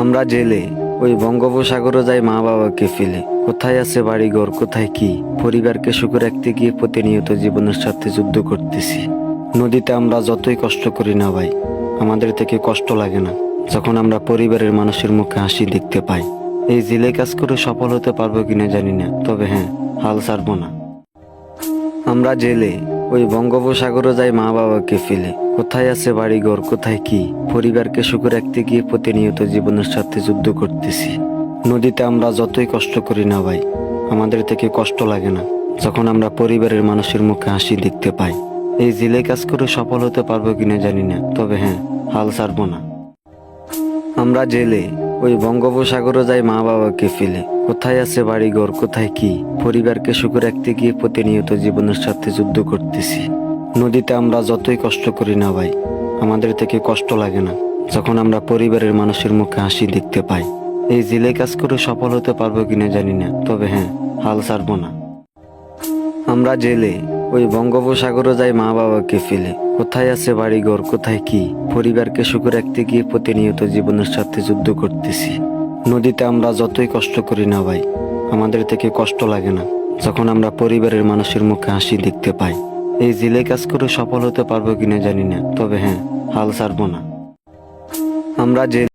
আমরা জেলে ওই বঙ্গোপসাগরও যাই মা বাবাকে ফেলে। কোথায় আছে বাড়িঘর, কোথায় কি পরিবারকে সুখে রাখতে গিয়ে প্রতিনিয়ত জীবনের সাথে যুদ্ধ করতেছি। নদীতে আমরা যতই কষ্ট করি না ভাই, আমাদের থেকে কষ্ট লাগে না যখন আমরা পরিবারের মানুষের মুখে হাসি দেখতে পাই। এই জেলে কাজ করে সফল হতে পারবো কিনা জানি না, তবে হ্যাঁ, হাল ছাড়বো না। আমরা জেলে ওই বঙ্গোপসাগরও যাই মা বাবাকে ফেলে। কোথায় আছে বাড়িঘর, কোথায় কি পরিবারকে সুখে রাখতে গিয়ে প্রতিনিয়ত জীবনের সাথে যুদ্ধ করতেছি। নদীতে আমরা যতই কষ্ট করি না ভাই, আমাদের থেকে কষ্ট লাগে না যখন আমরা পরিবারের মানুষের মুখে হাসি দেখতে পাই। এই জেলে কাজ করে সফল হতে পারবো কিনা জানি না, তবে হ্যাঁ, হাল ছাড়বো না। আমরা জেলে ওই বঙ্গোপসাগরও যাই মা বাবাকে ফেলে। কোথায় আছে বাড়িঘর, কোথায় কি পরিবারকে সুখে রাখতে গিয়ে প্রতিনিয়ত জীবনের সাথে যুদ্ধ করতেছি। নদীতে আমরা যতই কষ্ট করি না ভাই, আমাদের থেকে কষ্ট লাগে না যখন আমরা পরিবারের মানুষের মুখে হাসি দেখতে পাই। এই জেলে কাজ করে সফল হতে পারবো কিনা জানি না, তবে হ্যাঁ, হাল ছাড়বো না। আমরা জেলে ওই বঙ্গোপসাগরও যাই মা বাবাকে ফেলে। কোথায় আছে বাড়িঘর, কোথায় কি পরিবারকে সুখে রাখতে গিয়ে প্রতিনিয়ত জীবনের সাথে যুদ্ধ করতেছি। নদীতে আমরা যতই কষ্ট করি না ভাই, আমাদের থেকে কষ্ট লাগে না যখন আমরা পরিবারের মানুষের মুখে হাসি দেখতে পাই। এই জেলে কাজ করে সফল হতে পারবো কিনা জানি না, তবে হ্যাঁ, হাল ছাড়বো না। আমরা জেলে